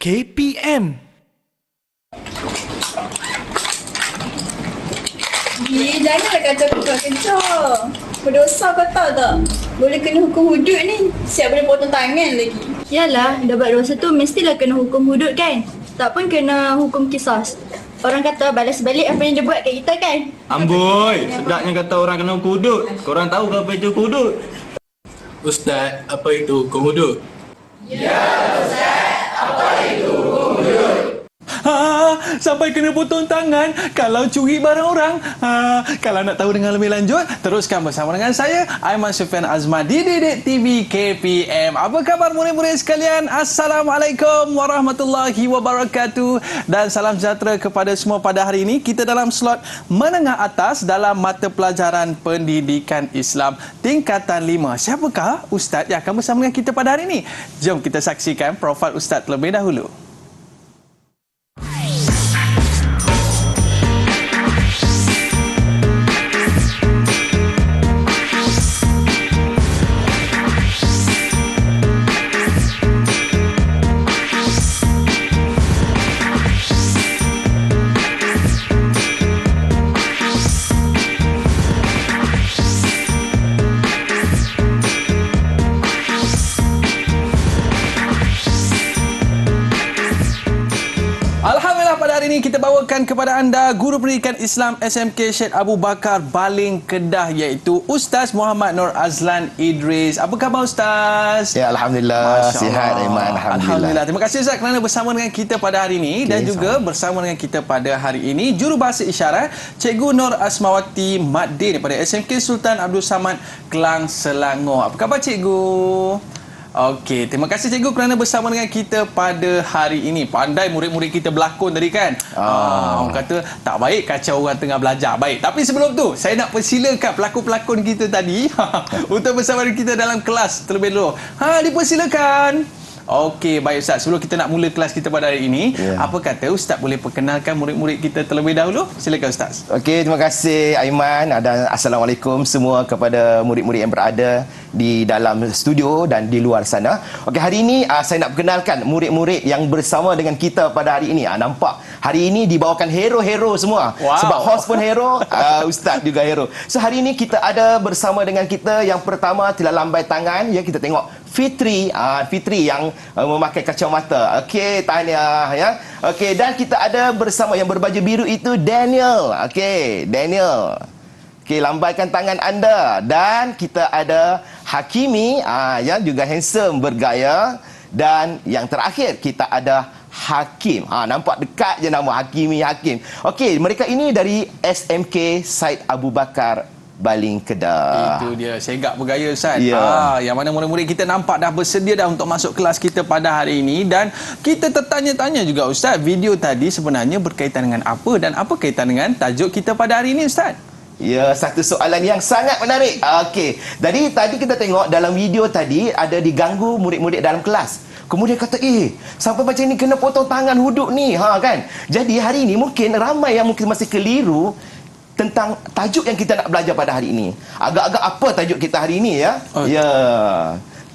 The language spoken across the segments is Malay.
KPM. Janganlah kacau kecoh. Berdosa kau tahu tak? Boleh kena hukum hudud ni. Siap boleh potong tangan lagi. Yalah, dah buat dosa tu mestilah kena hukum hudud kan? Tak pun kena hukum kisas. Orang kata balas balik apa yang dia buat kat kita kan? Amboi, sedapnya kata orang kena hukum hudud. Korang tahu ke apa itu hukum hudud? Ustaz, apa itu hukum hudud? Sampai kena potong tangan kalau curi barang orang. Kalau nak tahu dengan lebih lanjut, teruskan bersama dengan saya, Aiman Sufian Azman di Didik TV KPM. Apa khabar murid-murid sekalian? Assalamualaikum warahmatullahi wabarakatuh. Dan salam sejahtera kepada semua pada hari ini. Kita dalam slot menengah atas dalam mata pelajaran pendidikan Islam tingkatan 5. Siapakah Ustaz yang akan bersama dengan kita pada hari ini? Jom kita saksikan profil Ustaz terlebih dahulu. Alhamdulillah, pada hari ini kita bawakan kepada anda Guru Pendidikan Islam SMK Syed Abu Bakar Baling Kedah, iaitu Ustaz Muhammad Nur Azlan Idris. Apa khabar Ustaz? Ya, Alhamdulillah. Masya Sihat, Allah. Aiman. Alhamdulillah. Terima kasih Ustaz kerana bersama dengan kita pada hari ini. Dan juga bersama dengan kita pada hari ini Jurubahasa Isyarat Cikgu Nur Asmawati Madin daripada SMK Sultan Abdul Samad, Kelang, Selangor. Apa khabar Cikgu? Okey, terima kasih Cikgu kerana bersama dengan kita pada hari ini. Pandai murid-murid kita berlakon tadi kan? Orang kata tak baik kacau orang tengah belajar. Baik, tapi sebelum tu saya nak persilakan pelakon-pelakon kita tadi untuk bersama dengan kita dalam kelas terlebih dahulu. Dipersilakan. Okey, baik Ustaz. Sebelum kita nak mula kelas kita pada hari ini, apa kata Ustaz boleh perkenalkan murid-murid kita terlebih dahulu? Silakan Ustaz. Okey, terima kasih Aiman dan Assalamualaikum semua kepada murid-murid yang berada di dalam studio dan di luar sana. Okey, hari ini saya nak perkenalkan murid-murid yang bersama dengan kita pada hari ini. Nampak hari ini dibawakan hero-hero semua. Wow. Sebab host pun hero, Ustaz juga hero. So hari ini kita ada bersama dengan kita yang pertama, tidak lambai tangan ya, kita tengok Fitri, Fitri yang memakai kacamata. Okey, tahniah ya. Okey, dan kita ada bersama yang berbaju biru itu Daniel. Okey, Daniel. Okey, lambaikan tangan anda. Dan kita ada Hakimi, yang juga handsome, bergaya. Dan yang terakhir kita ada Hakim. Nampak dekat je nama Hakimi, Hakim. Okey, mereka ini dari SMK Syed Abu Bakar Baling Kedah. Itu dia, segak bergaya Ustaz. Ya. Yang mana murid-murid kita nampak dah bersedia dah untuk masuk kelas kita pada hari ini. Dan kita tertanya-tanya juga Ustaz, video tadi sebenarnya berkaitan dengan apa dan apa kaitan dengan tajuk kita pada hari ini Ustaz? Ya, satu soalan yang sangat menarik. Okey, jadi tadi kita tengok dalam video tadi ada diganggu murid-murid dalam kelas. Kemudian kata, sampai macam ni kena potong tangan hudud ni, kan? Jadi hari ini mungkin ramai yang mungkin masih keliru tentang tajuk yang kita nak belajar pada hari ini. Agak-agak apa tajuk kita hari ini ya? Ya.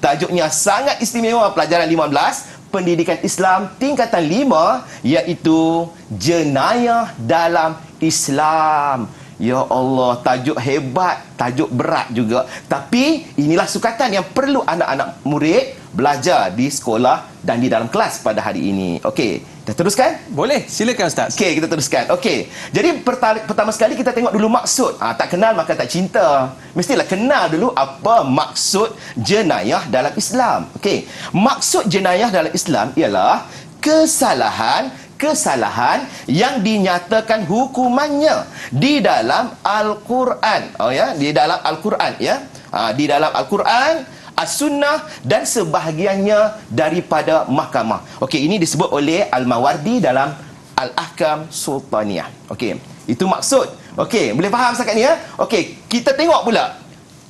Tajuknya sangat istimewa, pelajaran 15 Pendidikan Islam tingkatan 5, iaitu jenayah dalam Islam. Ya Allah, tajuk hebat, tajuk berat juga. Tapi inilah sukatan yang perlu anak-anak murid belajar di sekolah dan di dalam kelas pada hari ini. Okey, kita teruskan? Boleh, silakan Ustaz. Okey, kita teruskan. Okey. Jadi pertama sekali kita tengok dulu maksud. Tak kenal maka tak cinta. Mestilah kenal dulu apa maksud jenayah dalam Islam. Okey. Maksud jenayah dalam Islam ialah kesalahan yang dinyatakan hukumannya di dalam Al-Quran. Di dalam Al-Quran ya. Di dalam Al-Quran, As-Sunnah dan sebahagiannya daripada mahkamah. Okey, ini disebut oleh Al-Mawardi dalam Al-Ahkam Sultaniyah. Okey, itu maksud. Okey, boleh faham setakat ni ya? Okey, kita tengok pula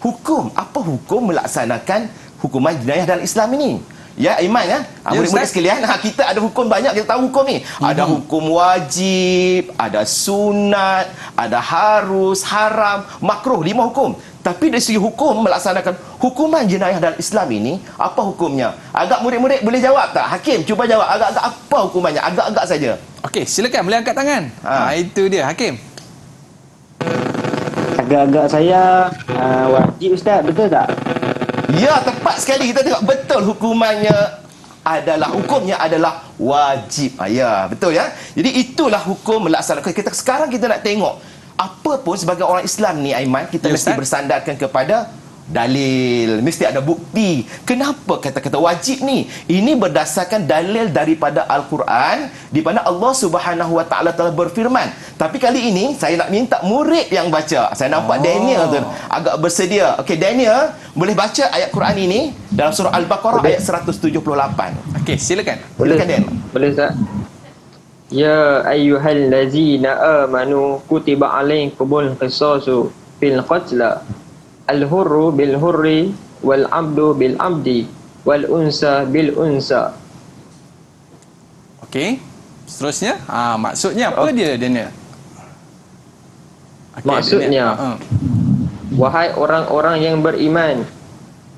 hukum. Apa hukum melaksanakan hukuman jenayah dalam Islam ini? Ya, Iman ya. Ya, Murid-murid Ustaz. sekalian, kita ada hukum banyak, kita tahu hukum ni. Ada hukum wajib, ada sunat, ada harus, haram, makruh, 5 hukum. Tapi dari segi hukum melaksanakan hukuman jenayah dalam Islam ini, apa hukumnya? Agak murid-murid boleh jawab tak? Hakim cuba jawab agak-agak apa hukumannya? Agak-agak saja. Okey, silakan boleh angkat tangan. Itu dia Hakim. Agak-agak saya wajib Ustaz, betul tak? Ya, tepat sekali. Kita tengok betul hukumannya hukumnya adalah wajib. Ya, betul ya. Jadi itulah hukum melaksanakan. Sekarang kita nak tengok apa pun sebagai orang Islam ni, Aiman, kita Ya, mesti Ustaz. bersandarkan kepada dalil, mesti ada bukti. Kenapa kata-kata wajib ni? Ini berdasarkan dalil daripada Al-Quran, di mana Allah Subhanahu Wa Taala telah berfirman. Tapi kali ini saya nak minta murid yang baca. Saya nampak Daniel tu agak bersedia. Okey, Daniel, boleh baca ayat Quran ini dalam surah Al-Baqarah ayat 178. Okey, silakan. Silakan, Dan. Boleh Ustaz? Ya ayyuhallazina amanu kutiba alaikumul qisasu fil qatla al-hurru bil hurri wal abdu bil abdi wal unsa bil unsa. Okey. Seterusnya, maksudnya apa dia Daniel? Okey, Maksudnya, Daniel. wahai orang-orang yang beriman,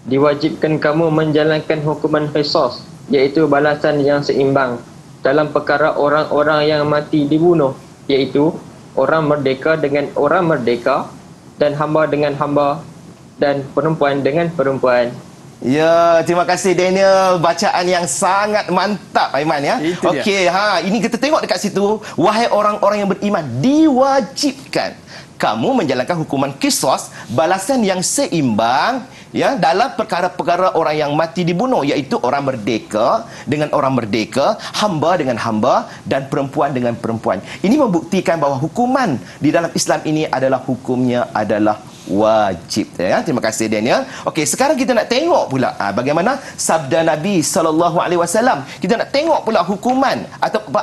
diwajibkan kamu menjalankan hukuman qisas, iaitu balasan yang seimbang dalam perkara orang-orang yang mati dibunuh, iaitu orang merdeka dengan orang merdeka dan hamba dengan hamba dan perempuan dengan perempuan. Ya, terima kasih Daniel. Bacaan yang sangat mantap, Aiman ya. Itu dia. Okey, ini kita tengok dekat situ, wahai orang-orang yang beriman, diwajibkan kamu menjalankan hukuman qisas, balasan yang seimbang ya dalam perkara-perkara orang yang mati dibunuh, iaitu orang merdeka dengan orang merdeka, hamba dengan hamba dan perempuan dengan perempuan. Ini membuktikan bahawa hukuman di dalam Islam ini adalah hukumnya adalah wajib ya. Terima kasih Daniel. Okey, sekarang kita nak tengok pula bagaimana sabda Nabi SAW. Kita nak tengok pula hukuman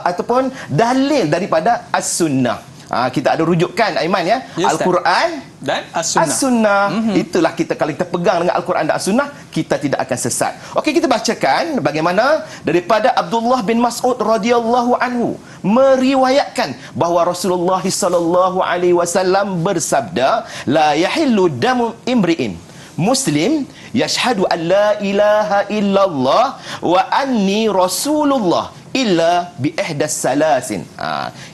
ataupun dalil daripada as-sunnah. Kita ada rujukan, Aiman ya. Ya, Ustaz. Al-Quran Dan as-sunnah. As-sunnah. Itulah kita, kalau kita pegang dengan Al-Quran dan As-Sunnah, kita tidak akan sesat. Okey, kita bacakan bagaimana daripada Abdullah bin Mas'ud radhiyallahu anhu meriwayatkan bahawa Rasulullah sallallahu alaihi wasallam bersabda, la yahillu damu imri'in muslim yashhadu an la ilaha illallah wa anni rasulullah illa bi ihdas salasin.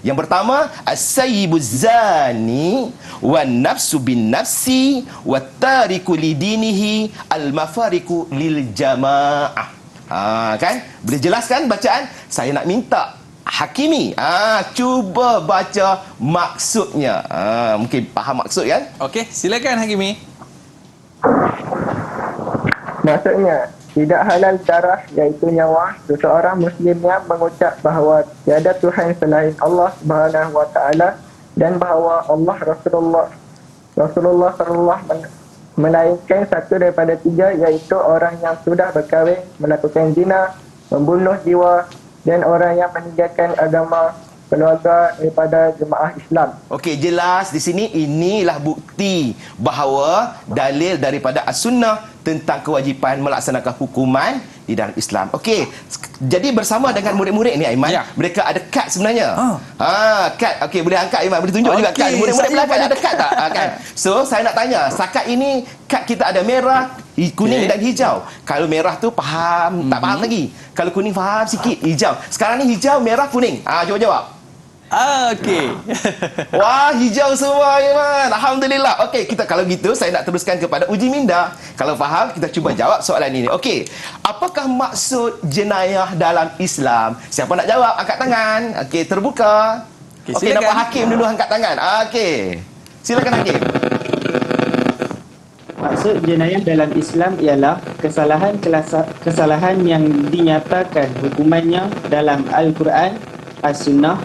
Yang pertama, as-sayyibuz zani wan nafsu bin nafsi wat tariku lidinihi al mafariku lil jamaah. Kan? Boleh jelaskan bacaan? Saya nak minta Hakimi, cuba baca maksudnya. Mungkin faham maksud kan? Okey, silakan Hakimi. Maksudnya, tidak halal darah iaitu nyawa seseorang Muslim yang mengucap bahawa tiada Tuhan selain Allah Subhanahu Wa Taala dan bahawa Rasulullah sallallahu melainkan satu daripada tiga, iaitu orang yang sudah berkahwin, melakukan zina, membunuh jiwa dan orang yang meninggalkan agama keluarga daripada jemaah Islam. Okey, jelas di sini inilah bukti bahawa dalil daripada As-Sunnah tentang kewajipan melaksanakan hukuman di dalam Islam. Okey, jadi bersama dengan murid-murid ni, Aiman, Ya. mereka ada kad sebenarnya. Kad. Okey, boleh angkat, Aiman, boleh tunjuk juga Okey, kad. Murid-murid saya belakang boleh. ada kad tak? Kan? So, saya nak tanya, setakat ini kad kita ada merah, kuning dan hijau. Kalau merah tu faham, tak faham lagi. Kalau kuning faham sikit, hijau. Sekarang ni hijau, merah, kuning. Cuba jawab. Okey. Wah, hijau semua, Iman. Alhamdulillah. Okey, kita kalau gitu saya nak teruskan kepada uji minda. Kalau faham, kita cuba jawab soalan ini. Okey. Apakah maksud jenayah dalam Islam? Siapa nak jawab? Angkat tangan. Okey, terbuka. Okey, Okey, silakan. nampak Hakim dulu angkat tangan. Okey. Silakan Hakim. Maksud jenayah dalam Islam ialah kesalahan yang dinyatakan hukumannya dalam Al-Quran, As-Sunnah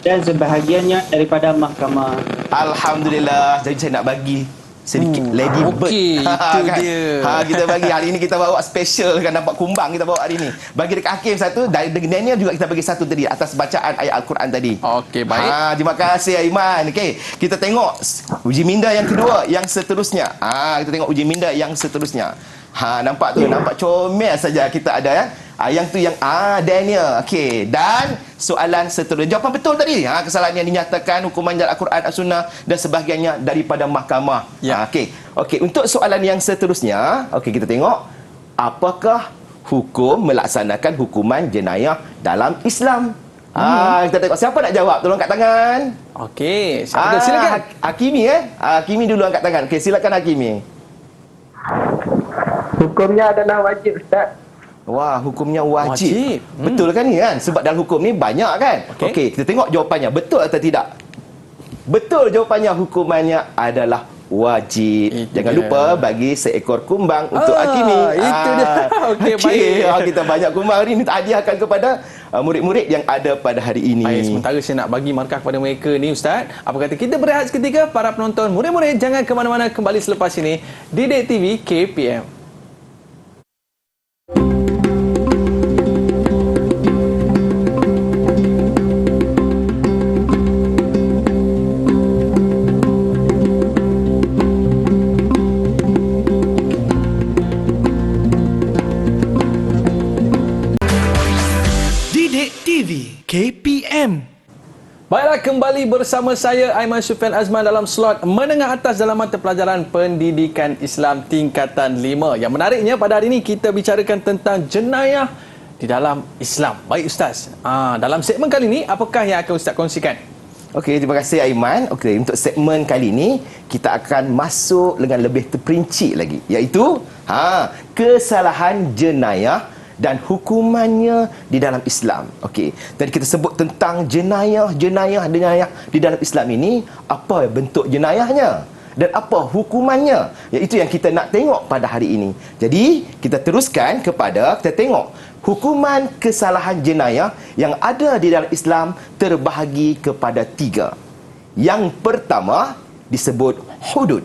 dan sebahagiannya daripada mahkamah. Alhamdulillah. Jadi saya nak bagi sedikit lady bird. Okey, itu dia. Kita bagi hari ini, kita bawa special kan, nampak kumbang kita bawa hari ini. Bagi dekat Hakim satu, dari Daniel juga kita bagi satu tadi atas bacaan ayat Al-Quran tadi. Okey, baik. Terima kasih Aiman. Okey, kita tengok uji minda yang kedua, yang seterusnya. Kita tengok uji minda yang seterusnya. nampak tu, nampak comel saja kita ada ya. Yang tu yang Daniel. Okey, dan soalan seterusnya. Jawapan betul tadi. Kesalahan yang dinyatakan hukuman dalam Al-Quran, As-Sunnah dan sebagainya daripada mahkamah. Ya. Okey, untuk soalan yang seterusnya, okey kita tengok apakah hukum melaksanakan hukuman jenayah dalam Islam? Kita tengok siapa nak jawab, tolong angkat tangan. Okey, siapa silakan. Hakimi Hakimi dulu angkat tangan. Okey, silakan Hakimi. Hukumnya adalah wajib, Ustaz. Wah, hukumnya wajib. Wajib. Betul kan ni kan? Sebab dalam hukum ni banyak kan? Okey, kita tengok jawapannya. Betul atau tidak? Betul jawapannya, hukumannya adalah wajib. Itu Jangan dia. lupa bagi seekor kumbang untuk Hakimi. Itu dia. Okey, baik. Kita banyak kumbang hari ini hadiahkan kepada murid-murid yang ada pada hari ini. Baik, sementara saya nak bagi markah kepada mereka ni Ustaz. Apa kata kita berehat seketika, para penonton, murid-murid jangan ke mana-mana, kembali selepas ini Didik TV KPM. Didik TV KPM. Baiklah, kembali bersama saya Aiman Sufian Azman dalam slot menengah atas dalam mata pelajaran Pendidikan Islam tingkatan 5. Yang menariknya pada hari ini kita bicarakan tentang jenayah di dalam Islam. Baik Ustaz, dalam segmen kali ini apakah yang akan Ustaz kongsikan? Okey, terima kasih Aiman. Okey, untuk segmen kali ini kita akan masuk dengan lebih terperinci lagi, iaitu kesalahan jenayah dan hukumannya di dalam Islam. Okey, tadi kita sebut tentang jenayah di dalam Islam ini, apa bentuk jenayahnya dan apa hukumannya, iaitu yang kita nak tengok pada hari ini. Jadi kita teruskan kita tengok hukuman kesalahan jenayah yang ada di dalam Islam terbahagi kepada 3. Yang pertama disebut hudud.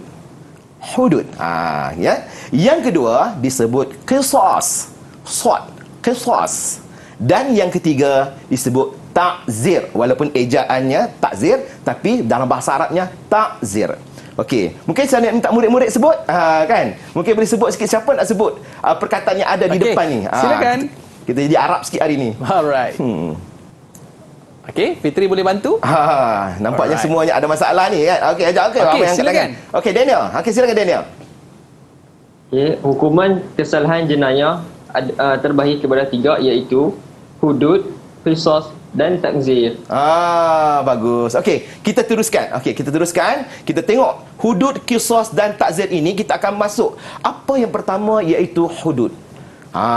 Yang kedua disebut qisas. Qisas. Dan yang ketiga disebut ta'zir, walaupun ejaannya takzir tapi dalam bahasa Arabnya ta'zir. Okey, mungkin saya nak minta murid-murid sebut kan. Mungkin boleh sebut sikit siapa nak sebut perkataan yang ada di depan ni. Silakan. Kita jadi Arab sikit hari ni. Alright. Okey, Fitri boleh bantu? Nampaknya Alright. semuanya ada masalah ni kan. Okey, Okey, apa yang silakan. Okey, Daniel. Okey, silakan Daniel. Hukuman kesalahan jenayah terbahagi kepada 3, iaitu hudud, qisas dan takzir. Bagus. Okey, kita teruskan. Kita tengok hudud, qisas dan takzir ini kita akan masuk. Apa yang pertama iaitu hudud.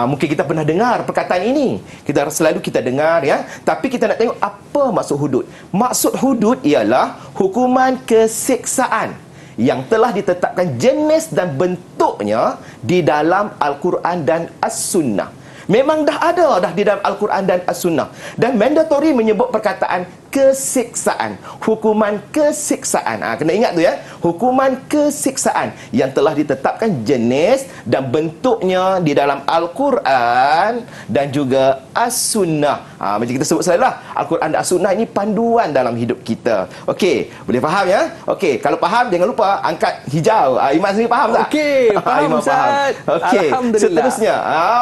Mungkin kita pernah dengar perkataan ini. Selalu kita dengar ya. Tapi kita nak tengok apa maksud hudud. Maksud hudud ialah hukuman keseksaan yang telah ditetapkan jenis dan bentuknya di dalam Al-Quran dan As-Sunnah. Memang dah ada di dalam Al-Quran dan As-Sunnah. Dan mandatory menyebut perkataan keseksaan. Hukuman keseksaan. Kena ingat tu ya. Hukuman keseksaan yang telah ditetapkan jenis dan bentuknya di dalam Al-Quran dan juga As-Sunnah. Macam kita sebut selalu lah, Al-Quran dan As-Sunnah ini panduan dalam hidup kita. Okey, boleh faham ya? Okey, kalau faham jangan lupa angkat hijau. Iman sendiri faham tak? Okey, faham Iman Ustaz. Okey, Alhamdulillah. seterusnya.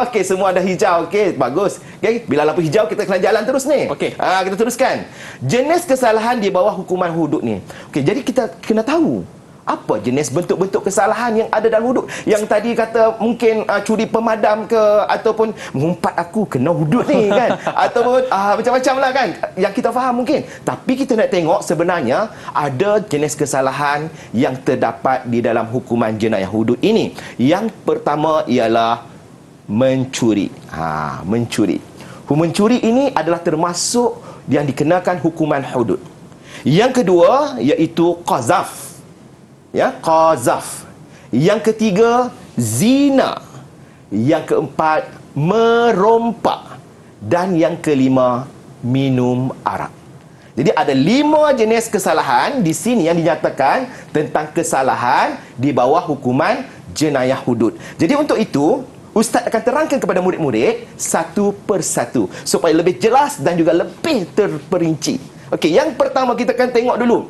Okey, semua ada hijau. Okey, bagus. Okey, bila lampu hijau kita kena jalan terus ni. Okey. Kita teruskan. Jenis kesalahan di bawah hukuman hudud ni. Okey, jadi kita kena tahu apa jenis bentuk-bentuk kesalahan yang ada dalam hudud. Yang tadi kata mungkin curi pemadam ke, ataupun mengumpat aku kena hudud ni kan. Ataupun macam-macam lah kan yang kita faham mungkin. Tapi kita nak tengok sebenarnya ada jenis kesalahan yang terdapat di dalam hukuman jenayah hudud ini. Yang pertama ialah mencuri. Mencuri. Mencuri ini adalah termasuk yang dikenakan hukuman hudud. Yang kedua iaitu qazaf. Qazaf. Yang ketiga zina. Yang keempat merompak. Dan yang kelima minum arak. Jadi ada 5 jenis kesalahan di sini yang dinyatakan tentang kesalahan di bawah hukuman jenayah hudud. Jadi untuk itu Ustaz akan terangkan kepada murid-murid satu persatu supaya lebih jelas dan juga lebih terperinci. Okey, yang pertama kita akan tengok dulu.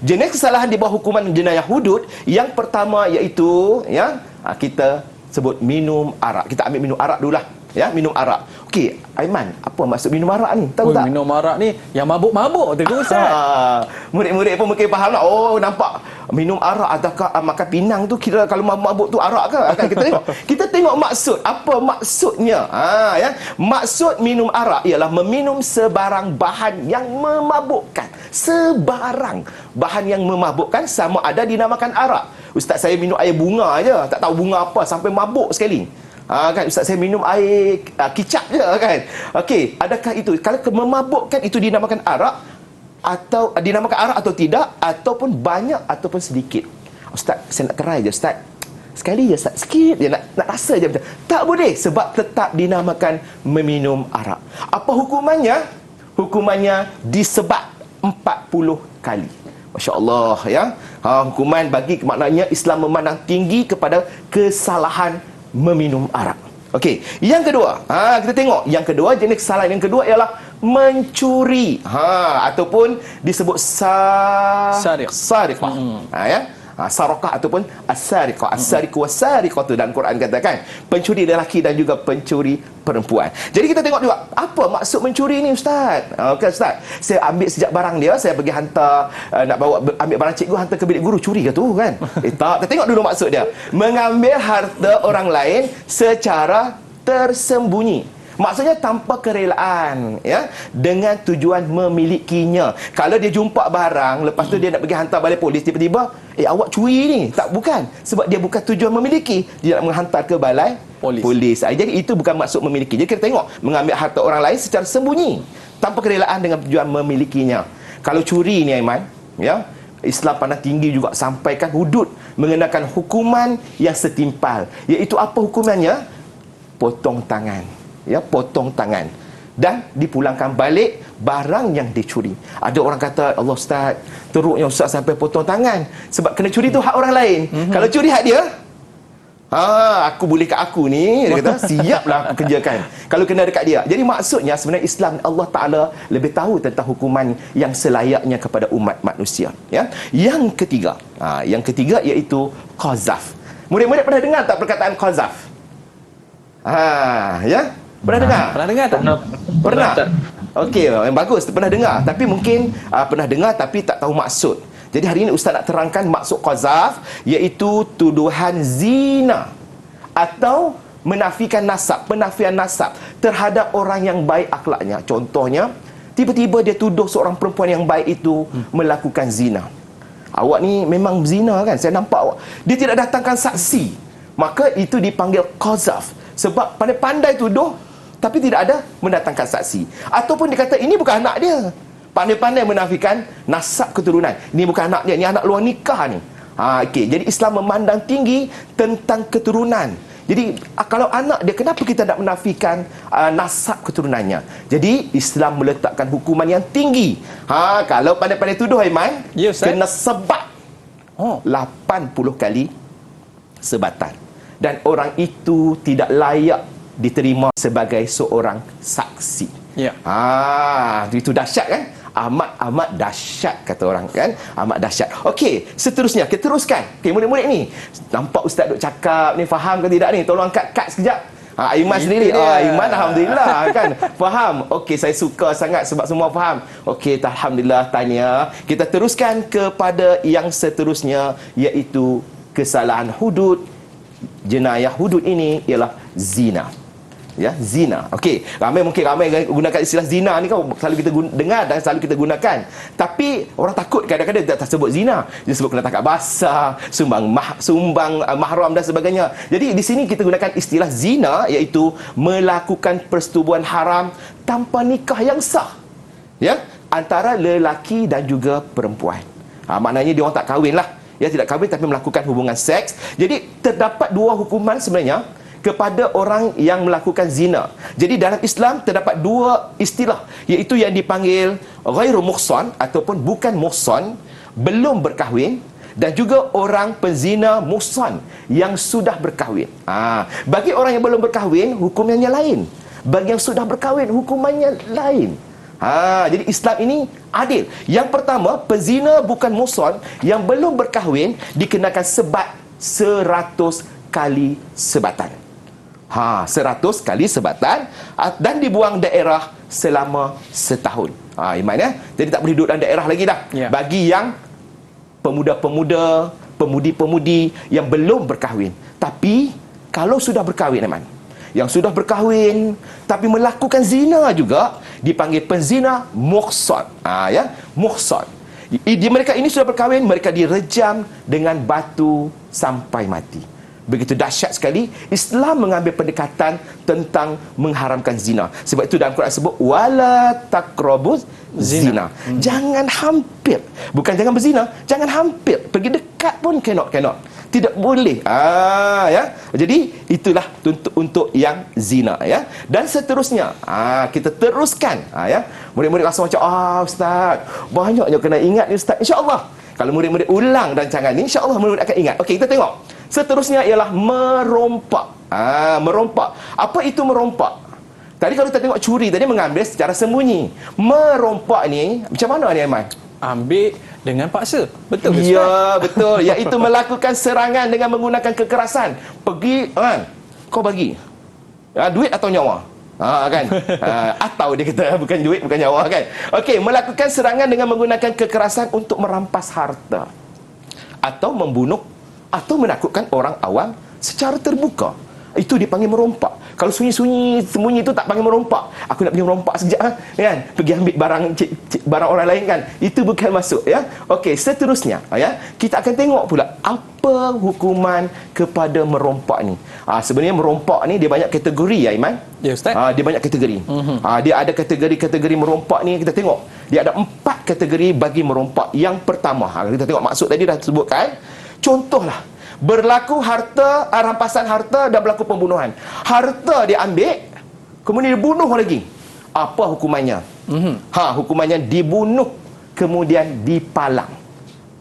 Jenis kesalahan di bawah hukuman jenayah hudud, yang pertama iaitu kita sebut minum arak. Kita ambil minum arak dululah. Ya, minum arak. Okey, Aiman, apa maksud minum arak ni? Tahu tak? Minum arak ni yang mabuk-mabuk tu ke Ustaz? Murid-murid pun mungkin faham lah. Oh, nampak minum arak ataukah makan pinang tu kira kalau mabuk tu arak ke? Akan kita tengok. Kita tengok maksud. Apa maksudnya? Ya. Maksud minum arak ialah meminum sebarang bahan yang memabukkan. Sebarang bahan yang memabukkan sama ada dinamakan arak. Ustaz, saya minum air bunga aje, tak tahu bunga apa sampai mabuk sekali. Kan Ustaz, saya minum air kicap je kan. Okey, adakah itu kalau memabukkan itu dinamakan arak atau dinamakan arak atau tidak, ataupun banyak ataupun sedikit? Ustaz, saya nak try je Ustaz. Sekali je Ustaz, sikit je nak rasa je betul. Tak boleh sebab tetap dinamakan meminum arak. Apa hukumannya? Hukumannya disebat 40 kali. Masya-Allah ya. Hukuman bagi maknanya Islam memandang tinggi kepada kesalahan meminum arak. Okey, yang kedua, kita tengok yang kedua, jenis kesalahan yang kedua ialah mencuri. Ataupun disebut sariqah. Ya. Sarakah ataupun as-sariqah. As-sariqu was-sariqatu dalam Quran katakan pencuri lelaki dan juga pencuri perempuan. Jadi kita tengok juga apa maksud mencuri ni Ustaz. Okey Ustaz, saya ambil sejak barang dia, saya pergi hantar nak bawa ambil barang cikgu, hantar ke bilik guru, curi ke tu kan? Tak, kita tengok dulu maksud dia. Mengambil harta orang lain secara tersembunyi. Maksudnya tanpa kerelaan, ya, dengan tujuan memilikinya. Kalau dia jumpa barang, lepas tu dia nak pergi hantar balik polis, tiba-tiba awak curi ni. Tak, bukan. Sebab dia bukan tujuan memiliki, dia nak menghantar ke balai polis. Jadi itu bukan maksud memiliki. Jadi kita tengok mengambil harta orang lain secara sembunyi, tanpa kerelaan dengan tujuan memilikinya. Kalau curi ni Aiman, ya, Islam pandang tinggi juga, sampaikan hudud, mengenakan hukuman yang setimpal. Iaitu apa hukumannya? Potong tangan. Ya, potong tangan dan dipulangkan balik barang yang dicuri. Ada orang kata, Allah Ustaz, teruknya Ustaz sampai potong tangan sebab kena curi tu hak orang lain. Kalau curi hak dia, aku boleh kat aku ni, dia kata, siaplah aku kerjakan kalau kena dekat dia. Jadi maksudnya sebenarnya Islam, Allah Ta'ala lebih tahu tentang hukuman yang selayaknya kepada umat manusia. Ya. Yang ketiga iaitu qazaf. Murid-murid pernah dengar tak perkataan qazaf? Ya, pernah dengar? Pernah dengar tak? Pernah. Okey, yang bagus, pernah dengar. Tapi mungkin pernah dengar tapi tak tahu maksud. Jadi hari ini Ustaz nak terangkan maksud qazaf, iaitu tuduhan zina atau menafikan nasab, penafian nasab terhadap orang yang baik akhlaknya. Contohnya, tiba-tiba dia tuduh seorang perempuan yang baik itu melakukan zina. Awak ni memang zina kan? Saya nampak awak. Dia tidak datangkan saksi. Maka itu dipanggil qazaf. Sebab pandai-pandai tuduh tapi tidak ada mendatangkan saksi. Ataupun dia kata ini bukan anak dia, pandai-pandai menafikan nasab keturunan. Ini bukan anak dia, ini anak luar nikah ni. Okey, jadi Islam memandang tinggi tentang keturunan. Jadi kalau anak dia, kenapa kita nak menafikan nasab keturunannya? Jadi Islam meletakkan hukuman yang tinggi. Kalau pandai-pandai tuduh Aiman, kena sebat 80 kali sebatan. Dan orang itu tidak layak diterima sebagai seorang saksi. Ya. Itu dahsyat kan? Amat dahsyat kata orang kan? Amat dahsyat. Okey, seterusnya kita teruskan. Okey, murid-murid ni, nampak Ustaz duk cakap ni, faham ke tidak ni? Tolong angkat kad sekejap. Aiman sendiri. Aiman alhamdulillah kan faham. Okey, saya suka sangat sebab semua faham. Okey, alhamdulillah, tanya. Kita teruskan kepada yang seterusnya, iaitu kesalahan hudud. Jenayah hudud ini ialah zina. Ya, zina. Okey, ramai gunakan istilah zina ni kan, selalu kita dengar dan selalu kita gunakan. Tapi orang takut kadang-kadang tak sebut zina. Dia sebut kena tangkap basah, sumbang mahram dan sebagainya. Jadi di sini kita gunakan istilah zina, iaitu melakukan persetubuhan haram tanpa nikah yang sah. Ya, antara lelaki dan juga perempuan. Maknanya dia orang tak kahwin lah. Ya, tidak kahwin tapi melakukan hubungan seks. Jadi terdapat dua hukuman sebenarnya kepada orang yang melakukan zina. Jadi dalam Islam terdapat dua istilah, iaitu yang dipanggil ghairu muhsan ataupun bukan muhsan, belum berkahwin, dan juga orang penzina muhsan yang sudah berkahwin. Bagi orang yang belum berkahwin hukumannya lain. Bagi yang sudah berkahwin hukumannya lain. Jadi Islam ini adil. Yang pertama, penzina bukan muhsan yang belum berkahwin dikenakan sebat 100 kali sebatan. 100 kali sebatan dan dibuang daerah selama setahun. Iman ya. Jadi tak boleh duduk dalam daerah lagi dah. Ya. Bagi yang pemuda-pemuda, pemudi-pemudi yang belum berkahwin. Tapi kalau sudah berkahwin, Iman, yang sudah berkahwin tapi melakukan zina juga dipanggil penzina muhsan. Ya, muhsan. Mereka ini sudah berkahwin, mereka direjam dengan batu sampai mati. Begitu dahsyat sekali Islam mengambil pendekatan tentang mengharamkan zina. Sebab itu dalam Quran sebut wala taqrabuz zina. Jangan hampir, bukan jangan berzina, jangan hampir, pergi dekat pun cannot. Tidak boleh. Ya. Jadi itulah untuk yang zina ya. Dan seterusnya, kita teruskan ya. Murid-murid rasa macam ustaz, banyaknya kena ingat ni ustaz. Insya-Allah kalau murid-murid ulang rancangan ni, insya-Allah murid akan ingat. Okey, kita tengok. Seterusnya ialah merompak. Merompak. Apa itu merompak? Tadi kalau kita tengok curi tadi mengambil secara sembunyi. Merompak ni macam mana ni, Aiman? Ambil dengan paksa. Betul ke, Ustaz? Ya, betul. Iaitu melakukan serangan dengan menggunakan kekerasan. Pergi, kau bagi. Duit atau nyawa? Kan? Atau dia kata bukan duit, bukan nyawa kan? Okey, melakukan serangan dengan menggunakan kekerasan untuk merampas harta. Atau membunuh atau menakutkan orang awam secara terbuka. Itu dipanggil merompak. Kalau sembunyi itu tak panggil merompak. Aku nak pergi merompak sekejap kan? Pergi ambil barang orang lain kan? Itu bukan masuk ya. Okey, seterusnya ya, kita akan tengok pula apa hukuman kepada merompak ni. Sebenarnya merompak ni dia banyak kategori ya, Iman. Ya, Ustaz. Dia banyak kategori. Dia ada kategori-kategori merompak ni, kita tengok. Dia ada 4 kategori bagi merompak. Yang pertama, kita tengok maksud tadi dah sebutkan. Contohlah, berlaku rampasan harta dan berlaku pembunuhan. Harta dia ambil, kemudian dibunuh lagi. Apa hukumannya? Hukumannya dibunuh, kemudian dipalang.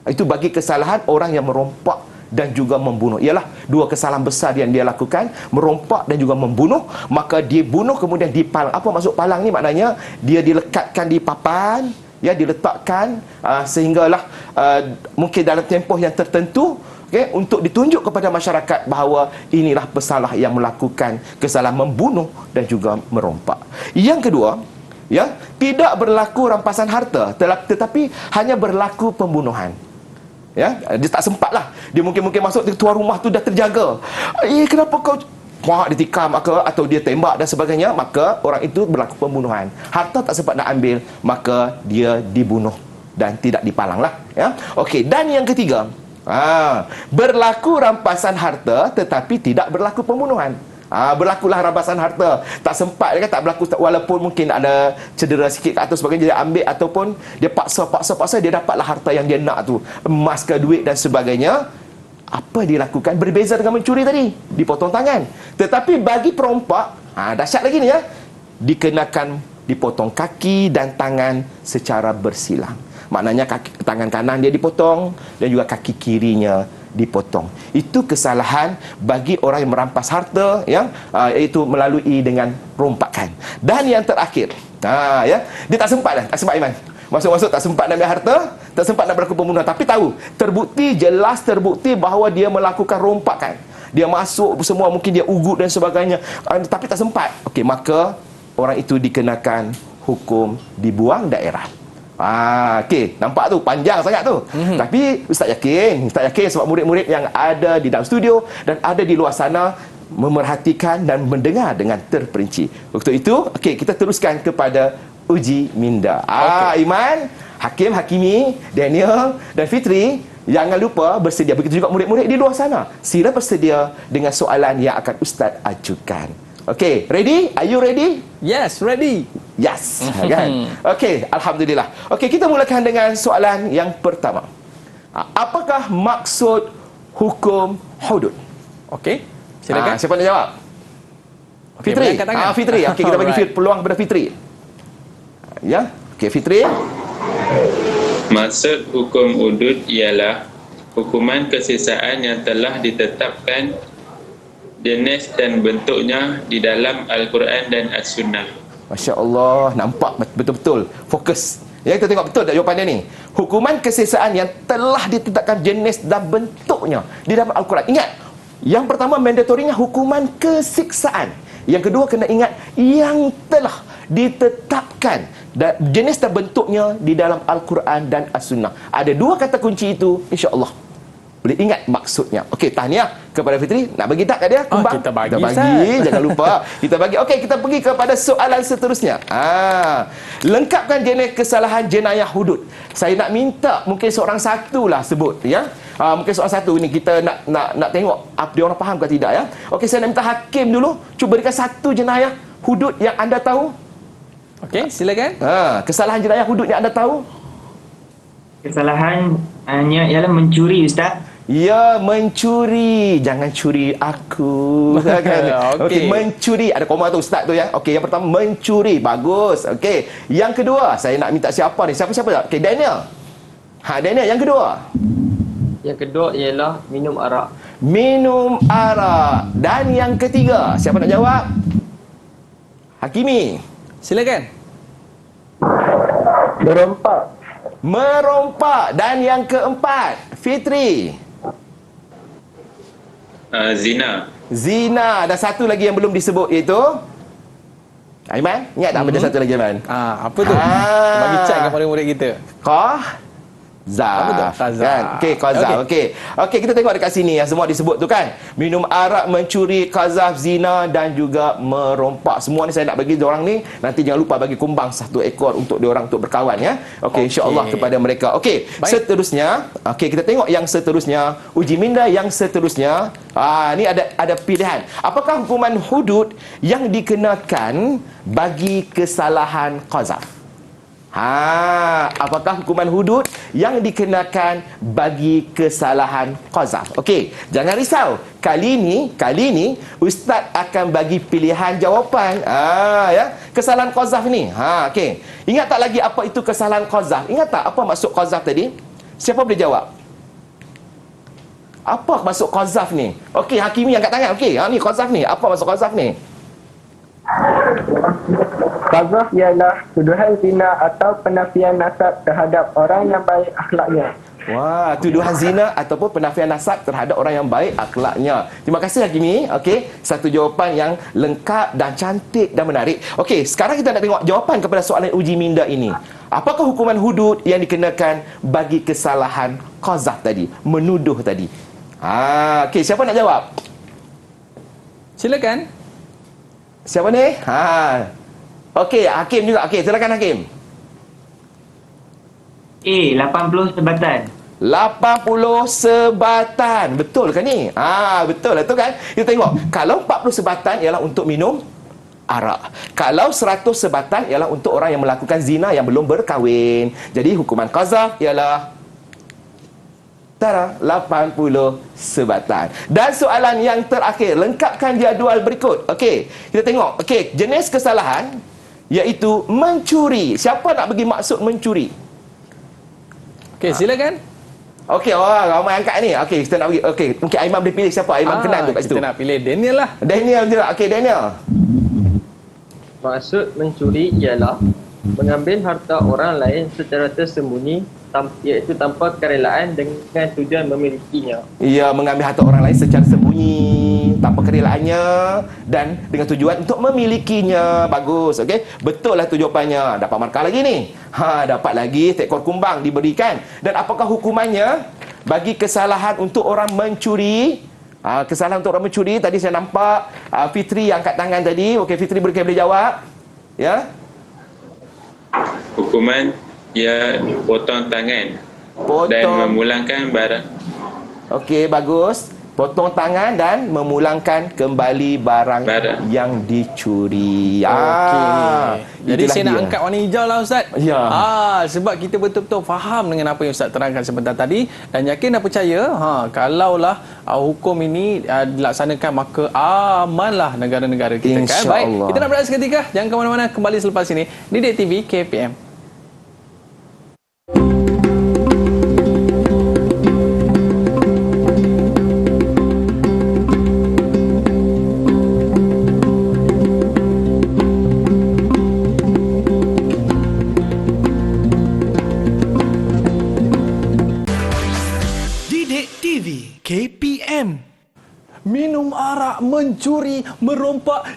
Itu bagi kesalahan orang yang merompak dan juga membunuh. Ialah 2 kesalahan besar yang dia lakukan, merompak dan juga membunuh. Maka dibunuh kemudian dipalang. Apa maksud palang ni? Maknanya dia dilekatkan di papan, ya, diletakkan sehinggalah mungkin dalam tempoh yang tertentu, untuk ditunjuk kepada masyarakat bahawa inilah pesalah yang melakukan kesalahan membunuh dan juga merompak. Yang kedua, ya, tidak berlaku rampasan harta tetapi hanya berlaku pembunuhan. Ya, dia tak sempatlah. Dia mungkin masuk tuan rumah tu dah terjaga. Kenapa kau ditikam atau dia tembak dan sebagainya, maka orang itu berlaku pembunuhan. Harta tak sempat nak ambil, maka dia dibunuh dan tidak dipalanglah ya. Okey, dan yang ketiga, berlaku rampasan harta tetapi tidak berlaku pembunuhan. Berlakulah rampasan harta, tak sempat kan, tak berlaku, walaupun mungkin ada cedera sikit atau sebagainya, dia ambil ataupun dia paksa dia dapatlah harta yang dia nak tu, emas ke duit dan sebagainya. Apa dilakukan berbeza dengan mencuri tadi, dipotong tangan. Tetapi bagi perompak, dahsyat lagi ni ya, dikenakan dipotong kaki dan tangan secara bersilang. Maknanya tangan kanan dia dipotong dan juga kaki kirinya dipotong. Itu kesalahan bagi orang yang merampas harta, ya, iaitu melalui dengan rompakan. Dan yang terakhir, ya, dia tak sempat Iman. Masuk-masuk tak sempat nak ambil harta, tak sempat nak berlaku pembunuhan, tapi tahu, jelas terbukti bahawa dia melakukan rompakan. Dia masuk semua, mungkin dia ugut dan sebagainya, tapi tak sempat. Okey, maka orang itu dikenakan hukum dibuang daerah. Okey, nampak tu panjang sangat tu. Tapi Ustaz yakin sebab murid-murid yang ada di dalam studio dan ada di luar sana memerhatikan dan mendengar dengan terperinci. Untuk itu, okey, kita teruskan kepada uji minda. Iman, Hakim, Hakimi, Daniel dan Fitri, jangan lupa bersedia. Begitu juga murid-murid di luar sana. Sila bersedia dengan soalan yang akan Ustaz ajukan. Okey, ready? Are you ready? Yes, ready. Yes, kan? Okey, alhamdulillah. Okey, kita mulakan dengan soalan yang pertama. Apakah maksud hukum hudud? Okey, silakan. Siapa nak jawab? Okay, Fitri. angkat tangan. Fitri. Okey, kita bagi peluang kepada Fitri. Ya, okey, Fitri. Maksud hukum hudud ialah hukuman kesesaan yang telah ditetapkan jenis dan bentuknya di dalam Al-Quran dan As-Sunnah. Masya Allah, nampak betul-betul fokus. Ya, kita tengok betul tak jawapan dia ni. Hukuman kesesaan yang telah ditetapkan jenis dan bentuknya di dalam Al-Quran. Ingat, Yang pertama, mandatorinya hukuman kesiksaan. Yang kedua, kena ingat yang telah ditetapkan jenis dan bentuknya di dalam Al-Quran dan As-Sunnah. Ada dua kata kunci itu, insya-Allah boleh ingat maksudnya. Okey, tahniah kepada Fitri. Nak bagi tak kat dia? Kumbang? Kita bagi, Jangan lupa. Kita bagi. Okey, kita pergi kepada soalan seterusnya. Lengkapkan jenis kesalahan jenayah hudud. Saya nak minta mungkin seorang satu lah sebut, ya. Mungkin seorang satu ni kita nak tengok dia orang faham ke tidak, ya. Okey, saya nak minta Hakim dulu. Cuba berikan satu jenayah hudud yang anda tahu. Okey, silakan. Kesalahan jenayah hudud yang anda tahu. Kesalahannya ialah mencuri, Ustaz. Ya, mencuri. Jangan curi aku. Kan? Okey, mencuri. Ada koma tu Ustaz tu, ya. Okey, yang pertama mencuri. Bagus. Okey. Yang kedua, saya nak minta siapa ni? Siapa? Okey, Daniel. Daniel, yang kedua. Yang kedua ialah minum arak. Minum arak. Dan yang ketiga, siapa nak jawab? Hakimi. Silakan. Merompak. Dan yang keempat, Fitri. Zina. Ada satu lagi yang belum disebut, iaitu Aiman. Ingat tak benda satu lagi, Aiman? Apa tu? Bagi cek kepada murid-murid kita. Qazaf. Kan? Okey, qazaf. Okey, kita tengok dekat sini yang semua disebut tu kan. Minum arak, mencuri, qazaf, zina dan juga merompak. Semua ni saya nak bagi diorang ni. Nanti jangan lupa bagi kumbang 1 ekor untuk diorang untuk berkawan, ya. Okey, insya-Allah kepada mereka. Okey, seterusnya, kita tengok yang seterusnya, uji minda yang seterusnya. Ni ada pilihan. Apakah hukuman hudud yang dikenakan bagi kesalahan qazaf? Apakah hukuman hudud yang dikenakan bagi kesalahan qazaf? Okey, jangan risau. Kali ni Ustaz akan bagi pilihan jawapan. Ya, kesalahan qazaf ni. Okey. Ingat tak lagi apa itu kesalahan qazaf? Ingat tak apa maksud qazaf tadi? Siapa boleh jawab? Apa maksud qazaf ni? Okey, Hakimi angkat tangan. Okey, ni qazaf ni. Apa maksud qazaf ni? Qazaf ialah tuduhan zina atau penafian nasab terhadap orang yang baik akhlaknya. Wah, tuduhan zina ataupun penafian nasab terhadap orang yang baik akhlaknya. Terima kasih Hakimi. Okey, satu jawapan yang lengkap dan cantik dan menarik. Okey, sekarang kita nak tengok jawapan kepada soalan uji minda ini. Apakah hukuman hudud yang dikenakan bagi kesalahan qazaf tadi, menuduh tadi? Okey, siapa nak jawab? Silakan. Siapa ni? Okey, Hakim juga. Okey, silakan Hakim. 80 sebatan. 80 sebatan. Betul ke ni? Betul lah tu kan. Kita tengok. Kalau 40 sebatan ialah untuk minum arak. Kalau 100 sebatan ialah untuk orang yang melakukan zina yang belum berkahwin. Jadi hukuman qazaf ialah 80 sebatan. Dan soalan yang terakhir, lengkapkan jadual berikut. Okey, kita tengok. Okey, jenis kesalahan iaitu mencuri. Siapa nak bagi maksud mencuri? Okey, silakan. Okey, ramai angkat ni. Okey, kita nak bagi. Okey, mungkin Aiman boleh pilih siapa? Aiman kenal tu kat situ. Kita nak pilih Daniel lah. Daniel juga. Okey, Daniel. Maksud mencuri ialah mengambil harta orang lain secara tersembunyi, iaitu tanpa kerelaan dengan tujuan memilikinya. Ya, mengambil harta orang lain secara sembunyi, tanpa kerelaannya dan dengan tujuan untuk memilikinya. Bagus, okey. Betul lah tu jawapannya. Dapat markah lagi ni. Dapat lagi seekor kumbang diberikan. Dan apakah hukumannya bagi kesalahan untuk orang mencuri? Kesalahan untuk orang mencuri, tadi saya nampak Fitri yang angkat tangan tadi. Okey, Fitri boleh jawab? Ya. Hukuman ia potong tangan dan memulangkan barang. Okey, bagus. Potong tangan dan memulangkan kembali barang yang dicuri. Jadi saya nak angkat warna hijau lah Ustaz. Ya. Sebab kita betul-betul faham dengan apa yang Ustaz terangkan sebentar tadi dan yakin dan percaya kalaulah hukum ini dilaksanakan maka amanlah negara-negara kita kan. Baik, kita nak berehat seketika. Jangan ke mana-mana, kembali selepas ini di Didik TV KPM. minum arak, mencuri, merompak.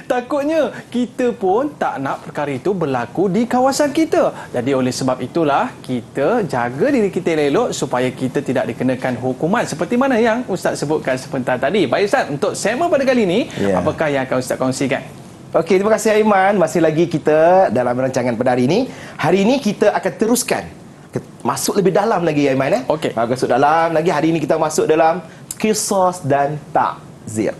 Takutnya kita pun tak nak perkara itu berlaku di kawasan kita. Jadi oleh sebab itulah kita jaga diri kita elok supaya kita tidak dikenakan hukuman seperti mana yang Ustaz sebutkan sebentar tadi. Baik Ustaz, untuk segmen pada kali ini, apakah yang akan Ustaz kongsikan? Okey, terima kasih Aiman. Masih lagi kita dalam rancangan pada hari ini. Hari ini kita akan teruskan masuk lebih dalam lagi Aiman. Okey. Masuk dalam lagi. Hari ini kita masuk dalam qisas dan ta'zir.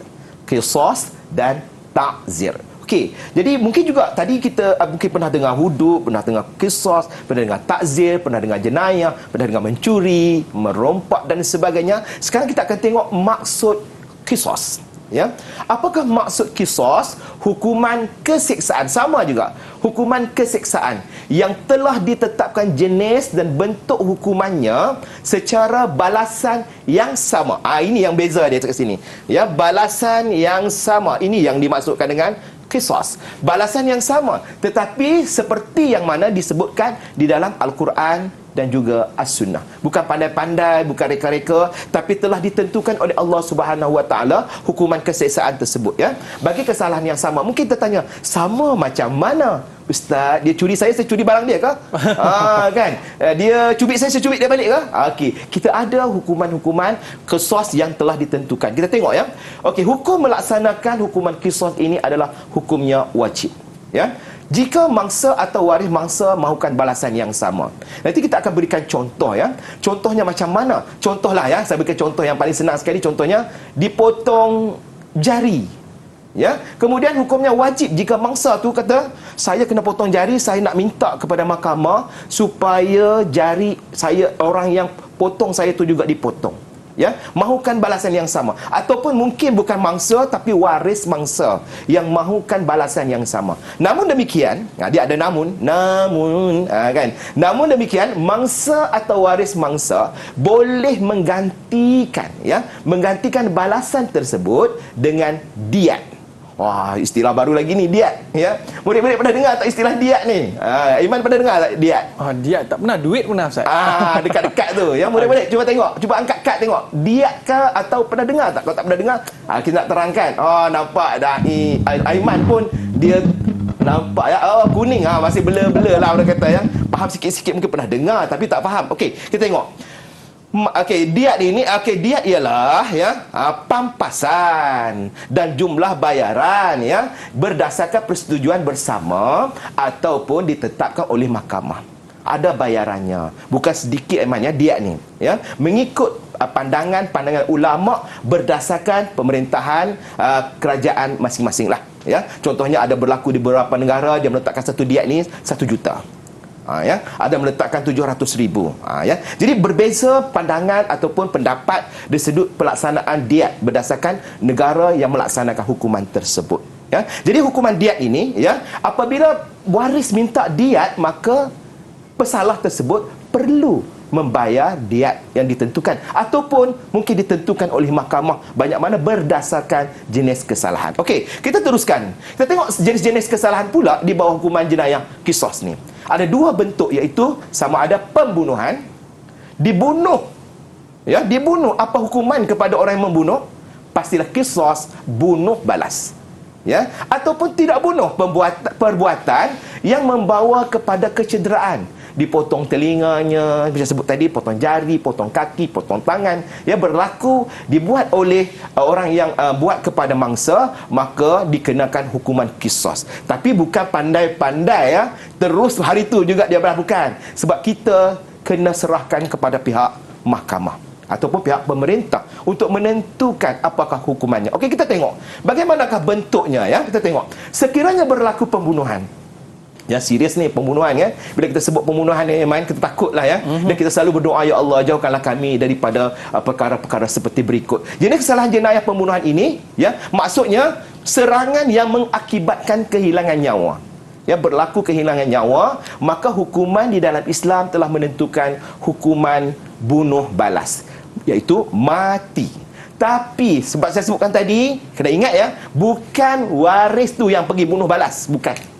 Qisas dan ta'zir. Okey. Jadi mungkin juga tadi kita mungkin pernah dengar hudud, pernah dengar qisas, pernah dengar ta'zir, pernah dengar jenayah, pernah dengar mencuri, merompak dan sebagainya. Sekarang kita akan tengok maksud qisas. Ya, apakah maksud qisas? Hukuman kesiksaan. Sama juga, hukuman kesiksaan yang telah ditetapkan jenis dan bentuk hukumannya secara balasan yang sama. Ini yang beza dia kat sini. Ya, balasan yang sama. Ini yang dimaksudkan dengan qisas. Balasan yang sama, tetapi seperti yang mana disebutkan di dalam Al-Quran dan juga As-Sunnah. Bukan pandai-pandai, bukan reka-reka, tapi telah ditentukan oleh Allah Subhanahu Wa Taala hukuman kesiksaan tersebut, ya. Bagi kesalahan yang sama, mungkin kita tanya, sama macam mana? Ustaz, dia curi saya curi barang dia ke? Kan? Dia cubit saya cubit dia balik ke? Okey, kita ada hukuman-hukuman qisas yang telah ditentukan. Kita tengok, ya. Okey, hukum melaksanakan hukuman qisas ini adalah hukumnya wajib, ya. Jika mangsa atau waris mangsa mahukan balasan yang sama. Nanti kita akan berikan contoh, ya. Contohnya macam mana? Contohlah, ya. Saya berikan contoh yang paling senang sekali. Contohnya dipotong jari. Ya. Kemudian hukumnya wajib jika mangsa tu kata, saya kena potong jari, saya nak minta kepada mahkamah supaya jari saya, orang yang potong saya tu juga dipotong. Ya, mahukan balasan yang sama. Ataupun mungkin bukan mangsa tapi waris mangsa yang mahukan balasan yang sama. Namun demikian, dia ada namun kan. Namun demikian, mangsa atau waris mangsa boleh menggantikan, ya, menggantikan balasan tersebut dengan diat. Wah, istilah baru lagi ni, diat, ya. Murid-murid pernah dengar tak istilah diat ni? Iman pernah dengar tak diat? Diat tak pernah, duit pernah Ustaz. Dekat-dekat tu. Ya, murid-murid cuba tengok, cuba angkat kad tengok. Diat ke atau pernah dengar tak? Kalau tak pernah dengar, kita nak terangkan. Nampak dah ni Aiman pun dia nampak, ya. Kuning, masih blur-blur lah orang kata, ya. Faham sikit-sikit mungkin pernah dengar tapi tak faham. Okey, kita tengok. Diat ini, diat ialah, ya, pampasan dan jumlah bayaran, ya, berdasarkan persetujuan bersama ataupun ditetapkan oleh mahkamah. Ada bayarannya. Bukan sedikit emangnya diat ni, ya. Mengikut pandangan ulama berdasarkan pemerintahan kerajaan masing-masing lah, ya. Contohnya ada berlaku di beberapa negara, dia meletakkan satu diat ni 1 juta. Ya, ada meletakkan 700,000. Ya. Jadi berbeza pandangan ataupun pendapat dari sudut pelaksanaan diat berdasarkan negara yang melaksanakan hukuman tersebut. Ya. Jadi hukuman diat ini, ya, apabila waris minta diat, maka pesalah tersebut perlu membayar diat yang ditentukan ataupun mungkin ditentukan oleh mahkamah, banyak mana berdasarkan jenis kesalahan. Okey, kita teruskan. Kita tengok jenis-jenis kesalahan pula di bawah hukuman jenayah qisas ni. Ada 2 bentuk, iaitu sama ada pembunuhan, dibunuh. Ya, dibunuh. Apa hukuman kepada orang yang membunuh? Pastilah qisas, bunuh balas. Ya, ataupun tidak bunuh, perbuatan yang membawa kepada kecederaan. Dipotong telinganya, bisa sebut tadi, potong jari, potong kaki, potong tangan, ya, berlaku dibuat oleh orang yang buat kepada mangsa, maka dikenakan hukuman qisas. Tapi bukan pandai-pandai, ya, terus hari tu juga dia melakukan, sebab kita kena serahkan kepada pihak mahkamah ataupun pihak pemerintah untuk menentukan apakah hukumannya. Okey, kita tengok bagaimanakah bentuknya, ya. Kita tengok sekiranya berlaku pembunuhan. Ya, serius ni pembunuhan, ya. Bila kita sebut pembunuhan ni, kita takutlah, ya. Dan kita selalu berdoa, ya Allah, jauhkanlah kami daripada perkara-perkara seperti berikut. Jadi kesalahan jenayah pembunuhan ini, ya, maksudnya serangan yang mengakibatkan kehilangan nyawa. Ya, berlaku kehilangan nyawa, maka hukuman di dalam Islam telah menentukan hukuman bunuh balas, iaitu mati. Tapi sebab saya sebutkan tadi, kena ingat, ya, bukan waris tu yang pergi bunuh balas, bukan.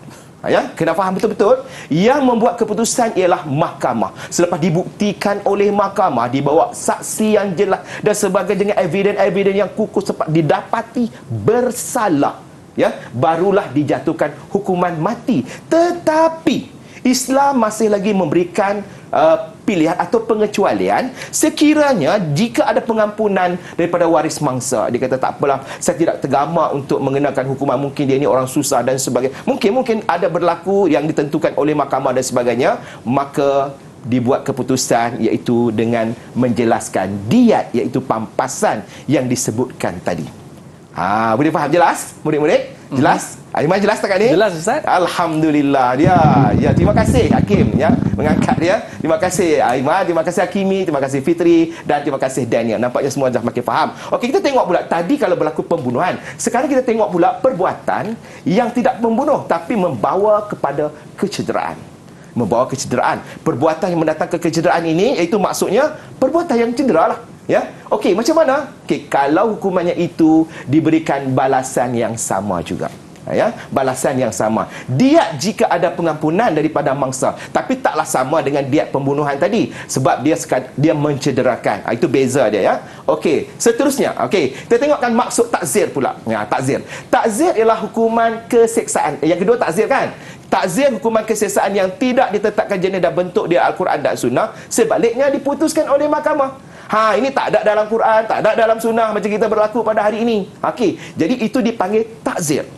Ya, kena faham betul-betul. Yang membuat keputusan ialah mahkamah. Selepas dibuktikan oleh mahkamah, dibawa saksi yang jelas dan sebagainya dengan evidence-evidence yang kukuh sempat didapati bersalah, ya, barulah dijatuhkan hukuman mati. Tetapi Islam masih lagi memberikan pilihan atau pengecualian sekiranya jika ada pengampunan daripada waris mangsa. Dia kata tak apalah, saya tidak tergamak untuk mengenakan hukuman, mungkin dia ni orang susah dan sebagainya. Mungkin ada berlaku yang ditentukan oleh mahkamah dan sebagainya, maka dibuat keputusan iaitu dengan menjelaskan diat, iaitu pampasan yang disebutkan tadi. Boleh faham jelas murid-murid? Jelas? Aiman jelas tak kat ni? Jelas, Ustaz. Alhamdulillah. Ya, terima kasih Hakim ya mengangkat dia. Terima kasih Aiman, terima kasih Hakimi, terima kasih Fitri dan terima kasih Daniel. Nampaknya semua dah makin faham. Okey, kita tengok pula tadi kalau berlaku pembunuhan. Sekarang kita tengok pula perbuatan yang tidak membunuh tapi membawa kepada kecederaan. Membawa kecederaan. Perbuatan yang mendatangkan kecederaan ini iaitu maksudnya perbuatan yang cederalah. Ya, okey, macam mana? Okey, kalau hukumannya itu diberikan balasan yang sama juga. Ya, balasan yang sama. Diat jika ada pengampunan daripada mangsa, tapi taklah sama dengan diat pembunuhan tadi sebab dia mencederakan. Itu beza dia ya. Okey, seterusnya. Okey, kita tengokkan maksud takzir pula. Ya, takzir. Takzir ialah hukuman keseksaan. Yang kedua takzir kan? Takzir hukuman keseksaan yang tidak ditetapkan jenis dan bentuk di Al-Quran dan Sunnah, sebaliknya diputuskan oleh mahkamah. Ini tak ada dalam Quran, tak ada dalam Sunnah macam kita berlaku pada hari ini. Okey, jadi itu dipanggil takzir.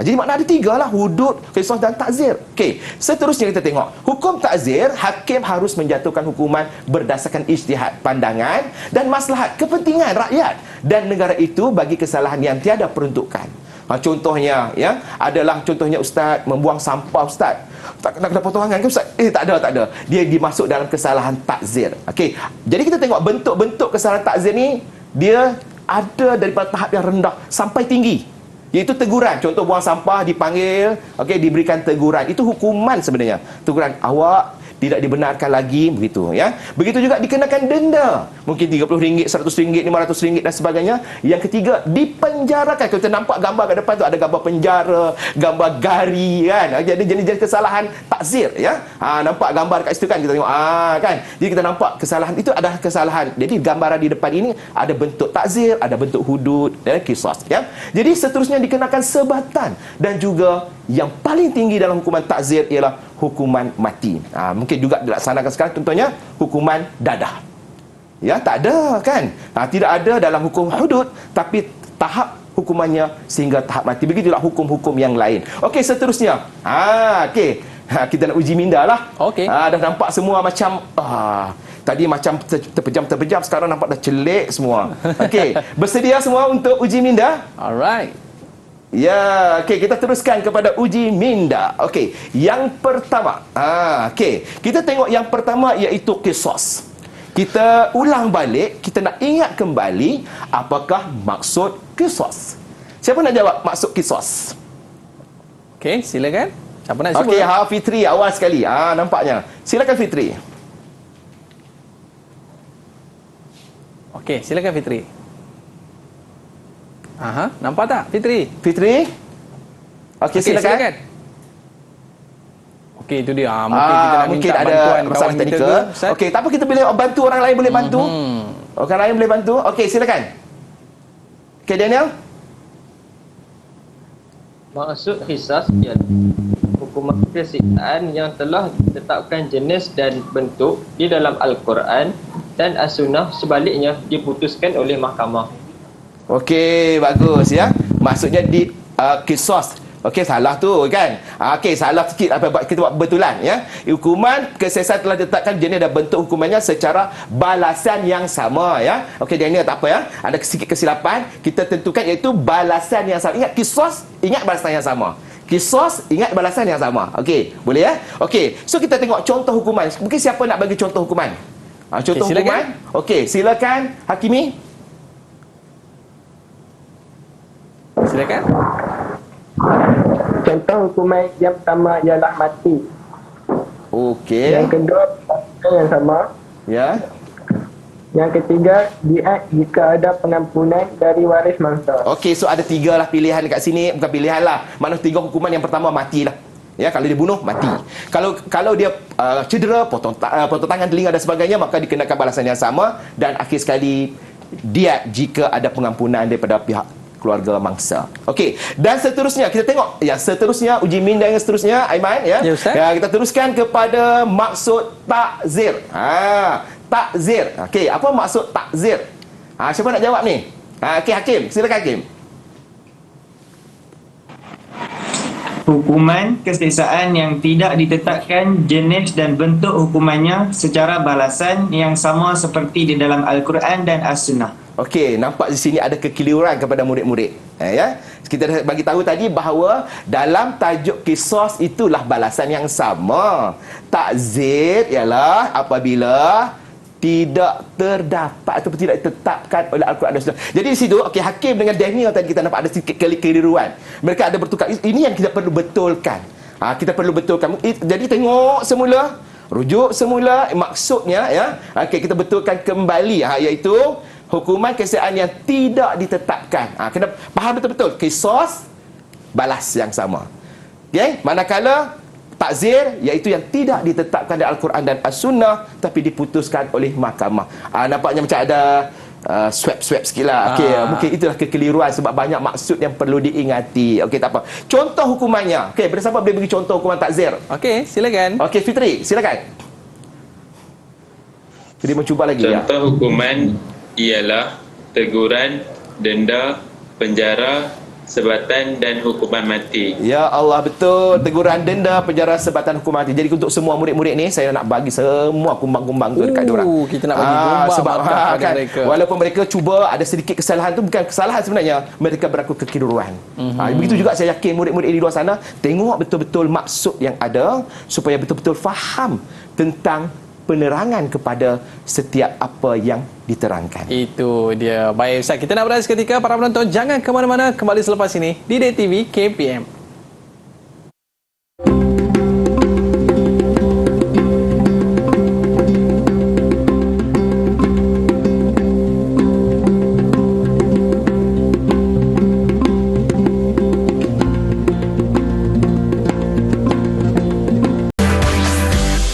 Jadi makna ada tiga lah, hudud, qisas dan takzir. Okey, seterusnya kita tengok. Hukum takzir, hakim harus menjatuhkan hukuman berdasarkan ijtihad, pandangan dan maslahat kepentingan rakyat dan negara itu bagi kesalahan yang tiada peruntukan. Contohnya ya, adalah contohnya ustaz membuang sampah ustaz. Tak kena potongan ke ustaz? Tak ada. Dia dimasuk dalam kesalahan takzir. Okey. Jadi kita tengok bentuk-bentuk kesalahan takzir ni, dia ada daripada tahap yang rendah sampai tinggi. Iaitu teguran. Contoh buang sampah dipanggil, okey, diberikan teguran. Itu hukuman sebenarnya. Teguran, awak tidak dibenarkan lagi, begitu ya. Begitu juga dikenakan denda, mungkin RM30, RM100, RM500 dan sebagainya. Yang ketiga, dipenjarakan. Kalau kita nampak gambar kat depan tu ada gambar penjara, gambar gari kan. Jadi jenis-jenis kesalahan takzir ya. Nampak gambar kat situ kan, kita tengok kan. Jadi kita nampak kesalahan itu adalah kesalahan. Jadi gambaran di depan ini ada bentuk takzir, ada bentuk hudud dan qisas ya. Jadi seterusnya dikenakan sebatan dan juga yang paling tinggi dalam hukuman takzir ialah hukuman mati. Mungkin juga dilaksanakan sekarang contohnya hukuman dadah. Ya, tak ada kan? Tidak ada dalam hukum hudud tapi tahap hukumannya sehingga tahap mati. Begitulah hukum-hukum yang lain. Okey, seterusnya. Okey. Kita nak uji minda lah. Okey. Dah nampak semua macam tadi macam terpejam, sekarang nampak dah celik semua. Okey, bersedia semua untuk uji minda? Alright. Ya, okey, kita teruskan kepada uji minda. Okey, yang pertama. Okey, kita tengok yang pertama iaitu qisas. Kita ulang balik, kita nak ingat kembali apakah maksud qisas. Siapa nak jawab maksud qisas? Okey, silakan. Siapa nak cuba? Okey, Fitri awal sekali. Nampaknya. Silakan Fitri. Okey, silakan Fitri. Nampak tak Fitri? Fitri? Okey, silakan. Okey, itu dia. Mungkin kita nak minta bantuan kawan kita ke? Okey, tak apa, kita boleh bantu orang lain, boleh bantu. Orang lain boleh bantu. Okey, silakan. Okey, Daniel. Maksud qisas ialah hukuman keseksaan yang telah ditetapkan jenis dan bentuk di dalam Al-Quran dan As-Sunnah, sebaliknya diputuskan oleh mahkamah. Okey, bagus ya. Maksudnya di qisas. Okey, salah tu kan. Okey, salah sikit kita buat betulan ya. Hukuman keseksaan telah ditetapkan jenis dan bentuk hukumannya secara balasan yang sama ya. Okey, Daniel tak apa ya. Ada sedikit kesilapan. Kita tentukan iaitu balasan yang sama. Ingat qisas, ingat balasan yang sama. Qisas, ingat balasan yang sama. Okey, boleh ya? Okey, so kita tengok contoh hukuman. Mungkin siapa nak bagi contoh hukuman? Contoh hukuman. Okey, silakan Hakimi. Silakan. Contoh hukuman yang pertama ialah mati. Okey. Yang kedua yang sama. Ya. Yang ketiga, diat jika ada pengampunan dari waris mangsa. Okey, so ada 3 lah pilihan dekat sini. Bukan pilihan lah. Mana 3 hukuman. Yang pertama matilah. Ya, kalau dia bunuh, mati. Kalau dia cedera, potong tangan, telinga dan sebagainya, maka dikenakan balasan yang sama. Dan akhir sekali, diat jika ada pengampunan daripada pihak keluarga mangsa. Okey, dan seterusnya kita tengok yang seterusnya, uji minda yang seterusnya, Aiman, ya. Ya, Ustaz. Kita teruskan kepada maksud takzir. Takzir. Okey, apa maksud takzir? Siapa nak jawab ni? Okey, Hakim, silakan Hakim. Hukuman kesiksaan yang tidak ditetapkan jenis dan bentuk hukumannya secara balasan yang sama seperti di dalam Al-Quran dan As-Sunnah. Okey, nampak di sini ada kekeliruan kepada murid-murid. Ya. Kita bagi tahu tadi bahawa dalam tajuk kisos itulah balasan yang sama. Takzir ialah apabila tidak terdapat ataupun tidak ditetapkan oleh Al-Quran dan Sunnah. Jadi di situ, okey, Hakim dengan Daniel tadi kita nampak ada sedikit kekeliruan. Mereka ada bertukar. Ini yang kita perlu betulkan. Kita perlu betulkan. Jadi tengok semula, rujuk semula, maksudnya, ya. Okey, kita betulkan kembali, iaitu hukuman kesiksaan yang tidak ditetapkan. Kena faham betul-betul. Kisos, balas yang sama. Okey, manakala takzir iaitu yang tidak ditetapkan di Al-Quran dan As-Sunnah tapi diputuskan oleh mahkamah. Nampaknya macam ada swap sikit lah. Okey, mungkin itulah kekeliruan sebab banyak maksud yang perlu diingati. Okey, tak apa. Contoh hukumannya. Okey, bersama boleh bagi contoh hukuman takzir. Okey, silakan. Okey, Fitri, silakan. Jadi mencuba lagi. Contoh hukuman ialah teguran, denda, penjara, sebatan dan hukuman mati. Ya Allah, betul. Teguran, denda, penjara, sebatan, hukuman mati. Jadi untuk semua murid-murid ni, saya nak bagi semua kumbang-kumbang tu dekat diorang. Kita nak bagi kumbang sebab pada mereka. walaupun mereka cuba ada sedikit kesalahan tu, bukan kesalahan sebenarnya, mereka berlaku kekeliruan. Begitu juga saya yakin murid-murid di luar sana tengok betul-betul maksud yang ada supaya betul-betul faham tentang penerangan kepada setiap apa yang diterangkan. Itu dia. Baik Ustaz, kita nak berehat seketika. Para penonton jangan ke mana-mana, kembali selepas ini di DTV KPM.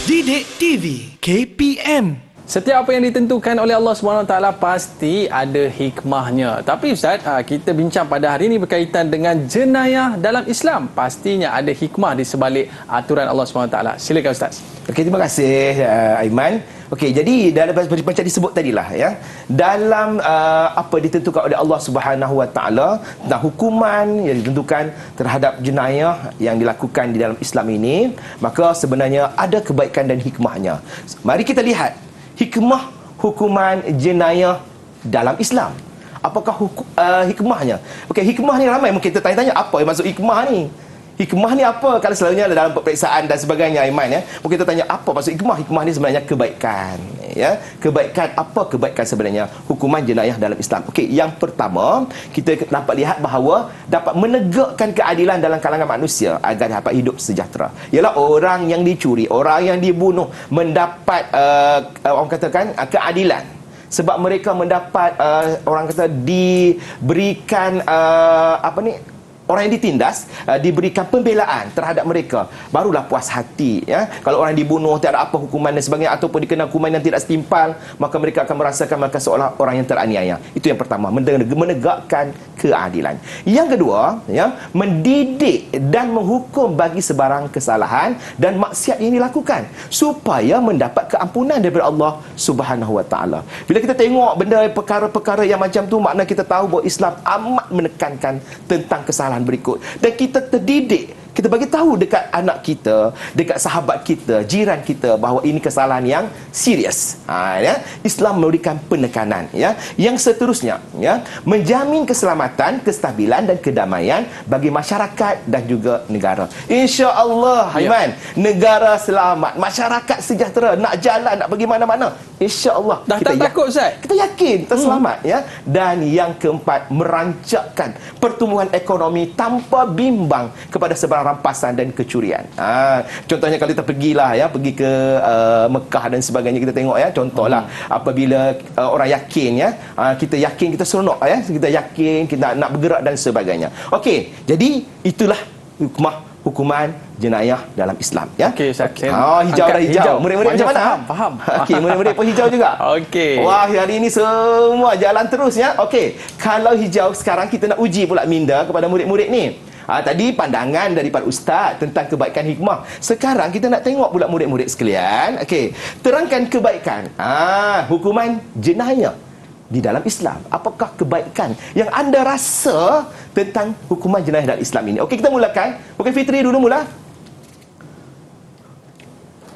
Didik TV KPM. Setiap apa yang ditentukan oleh Allah SWT pasti ada hikmahnya. Tapi Ustaz, kita bincang pada hari ini berkaitan dengan jenayah dalam Islam. Pastinya ada hikmah di sebalik aturan Allah SWT. Silakan Ustaz. Okey, terima kasih Aiman. Okey, jadi dalam macam disebut tadilah, ya, dalam apa ditentukan oleh Allah Subhanahu Wa Taala tentang hukuman yang ditentukan terhadap jenayah yang dilakukan di dalam Islam ini, maka sebenarnya ada kebaikan dan hikmahnya. Mari kita lihat hikmah hukuman jenayah dalam Islam. Apakah hikmahnya? Okey, hikmah ni ramai mungkin kita tanya-tanya, apa yang maksud hikmah ni? Hikmah ni apa? Kalau selalunya dalam peperiksaan dan sebagainya, Aiman, ya, mungkin kita tanya apa maksud hikmah? Hikmah ni sebenarnya kebaikan, ya. Kebaikan, apa kebaikan sebenarnya hukuman jenayah dalam Islam? Okey, yang pertama, kita dapat lihat bahawa dapat menegakkan keadilan dalam kalangan manusia agar dapat hidup sejahtera. Ialah orang yang dicuri, orang yang dibunuh mendapat orang katakan keadilan sebab mereka mendapat orang kata diberikan orang yang ditindas diberikan pembelaan terhadap mereka, barulah puas hati, ya. Kalau orang dibunuh tiada apa hukuman dan sebagainya ataupun dikena hukuman yang tidak setimpal, maka mereka akan merasakan mereka seolah orang yang teraniaya. Itu yang pertama, menegakkan keadilan. Yang kedua, ya, mendidik dan menghukum bagi sebarang kesalahan dan maksiat yang dilakukan supaya mendapat keampunan daripada Allah Subhanahu Wa Taala. Bila kita tengok benda perkara-perkara yang macam tu, makna kita tahu bahawa Islam amat menekankan tentang kesalahan berikut, dan kita terdidik, kita bagi tahu dekat anak kita, dekat sahabat kita, jiran kita bahawa ini kesalahan yang serius. Ya, Islam memberikan penekanan, ya. Yang seterusnya, ya, menjamin keselamatan, kestabilan dan kedamaian bagi masyarakat dan juga negara. Insya-Allah, Aiman, negara selamat, masyarakat sejahtera, nak jalan, nak pergi mana-mana, insya-Allah Dah tak takut Ustaz? Kita yakin kita selamat, ya. Dan yang keempat, merancakkan pertumbuhan ekonomi tanpa bimbang kepada sebarang rampasan dan kecurian. Contohnya kalau kita pergilah, ya, pergi ke Mekah dan sebagainya, kita tengok, ya, contohlah apabila orang yakin, ya, kita yakin kita seronok, ya, kita yakin kita nak bergerak dan sebagainya. Okey, jadi itulah hikmah hukuman jenayah dalam Islam, ya. Okey, Ustaz. Hijau dah hijau. Murid-murid macam mana? Faham. Okey, murid-murid pun hijau juga. Okey. Wah, hari ini semua jalan terus, ya. Okey, kalau hijau, sekarang kita nak uji pula minda kepada murid-murid ni. Tadi pandangan daripada ustaz tentang kebaikan hikmah. Sekarang kita nak tengok pula murid-murid sekalian. Okey, terangkan kebaikan. Hukuman jenayah di dalam Islam. Apakah kebaikan yang anda rasa tentang hukuman jenayah dalam Islam ini? Okey, kita mulakan. Okey, Fitri dulu mula.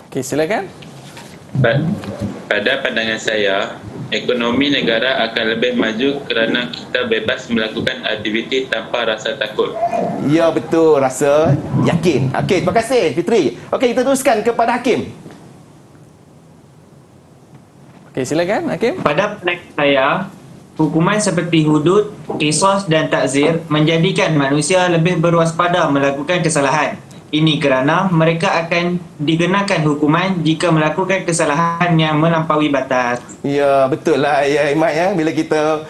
Okey, silakan. Pada pandangan saya, ekonomi negara akan lebih maju kerana kita bebas melakukan aktiviti tanpa rasa takut. Ya, betul. Rasa yakin. Okey, terima kasih Fitri. Okey, kita teruskan kepada Hakim. Okey, silakan Hakim. Pada pandangan saya, hukuman seperti hudud, qisas dan takzir menjadikan manusia lebih berwaspada melakukan kesalahan. Ini kerana mereka akan dikenakan hukuman jika melakukan kesalahan yang melampaui batas. Ya, betul lah ya Imat, ya. Bila kita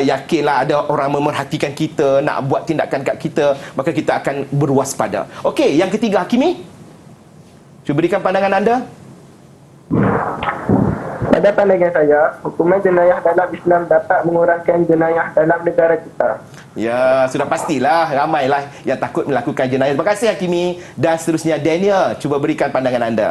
yakinlah ada orang memerhatikan kita, nak buat tindakan kat kita, maka kita akan berwaspada. Okey, yang ketiga Hakimi. Cuba berikan pandangan anda. Pada pandangan saya, hukuman jenayah dalam Islam dapat mengurangkan jenayah dalam negara kita. Ya, sudah pastilah ramailah yang takut melakukan jenayah. Terima kasih Hakimi. Dan seterusnya Daniel, cuba berikan pandangan anda.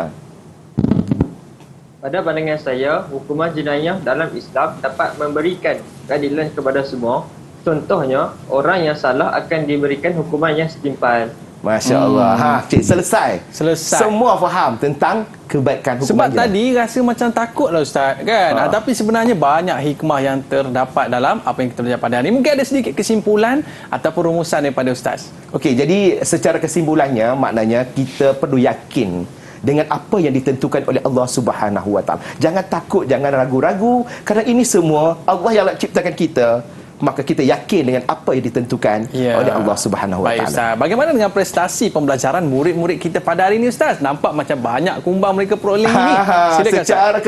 Pada pandangan saya, hukuman jenayah dalam Islam dapat memberikan keadilan kepada semua. Contohnya, orang yang salah akan diberikan hukuman yang setimpal. Masya Allah. Cik, selesai. Semua faham tentang kebaikan hukuman Sebab jenayah. tadi rasa macam takutlah Ustaz, kan? Tapi sebenarnya banyak hikmah yang terdapat dalam apa yang kita belajar pada hari ini. Mungkin ada sedikit kesimpulan ataupun rumusan daripada Ustaz. Okey, jadi secara kesimpulannya maknanya kita perlu yakin dengan apa yang ditentukan oleh Allah Subhanahu Wa Taala. Jangan takut, jangan ragu-ragu, kerana ini semua Allah yang ciptakan kita. Maka kita yakin dengan apa yang ditentukan oleh Allah Subhanahu Wa Baik Taala. Ustaz, bagaimana dengan prestasi pembelajaran murid-murid kita pada hari ini Ustaz? Nampak macam banyak kumbang mereka peroleh ini. Silakan Secara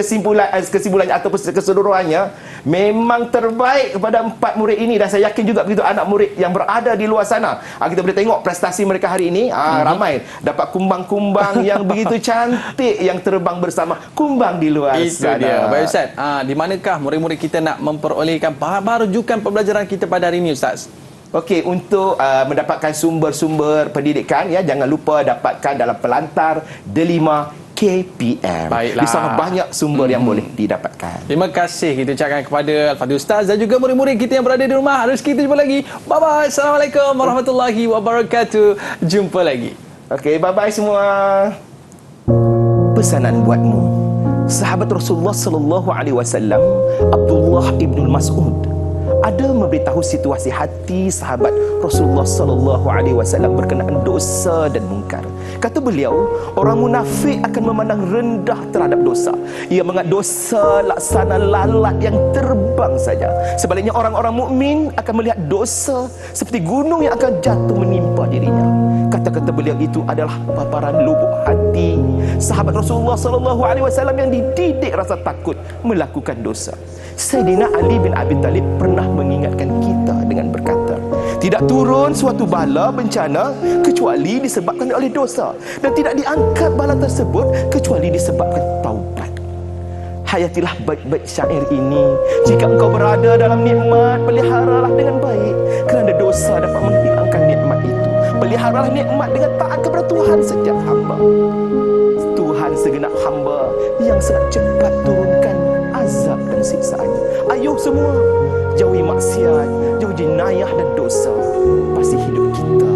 kesimpulannya ataupun keseluruhannya memang terbaik kepada 4 murid ini, dan saya yakin juga begitu anak murid yang berada di luar sana. Kita boleh tengok prestasi mereka hari ini. Ramai dapat kumbang-kumbang yang begitu cantik yang terbang bersama kumbang di luar Itu sana. dia. Baik Ustaz, di manakah murid-murid kita nak memperolehkan rujukan pembelajaran kita pada hari ini Ustaz? Okey, untuk mendapatkan sumber-sumber pendidikan, ya, jangan lupa dapatkan dalam pelantar Delima KPM. Baiklah. Di sana banyak sumber yang boleh didapatkan. Terima kasih kita ucapkan kepada Al-Fadhil Ustaz dan juga murid-murid kita yang berada di rumah. Harus kita jumpa lagi. Bye-bye. Assalamualaikum warahmatullahi wabarakatuh. Jumpa lagi. Okey, bye-bye semua. Pesanan buatmu. Sahabat Rasulullah sallallahu alaihi wasallam, Abdullah ibn Mas'ud, ada memberitahu situasi hati sahabat Rasulullah sallallahu alaihi wasallam berkenaan dosa dan mungkar. Kata beliau, orang munafik akan memandang rendah terhadap dosa. Ia menganggap dosa laksana lalat yang terbang saja. Sebaliknya orang-orang mukmin akan melihat dosa seperti gunung yang akan jatuh menimpa dirinya. Kata-kata beliau itu adalah paparan lubuk hati sahabat Rasulullah sallallahu alaihi wasallam yang dididik rasa takut melakukan dosa. Sayyidina Ali bin Abi Talib pernah mengingatkan kita dengan berkata, tidak turun suatu bala bencana kecuali disebabkan oleh dosa, dan tidak diangkat bala tersebut kecuali disebabkan taubat. Hayatilah baik-baik syair ini. Jika engkau berada dalam nikmat, peliharalah dengan baik, kerana dosa dapat menghilangkan nikmat itu. Peliharalah nikmat dengan taat kepada Tuhan setiap hamba. Tuhan segenap hamba yang sangat cepat turunkan azab dan siksaan. Ayuh semua, jauhi maksiat, jauhi jenayah dan dosa. Pasti hidup kita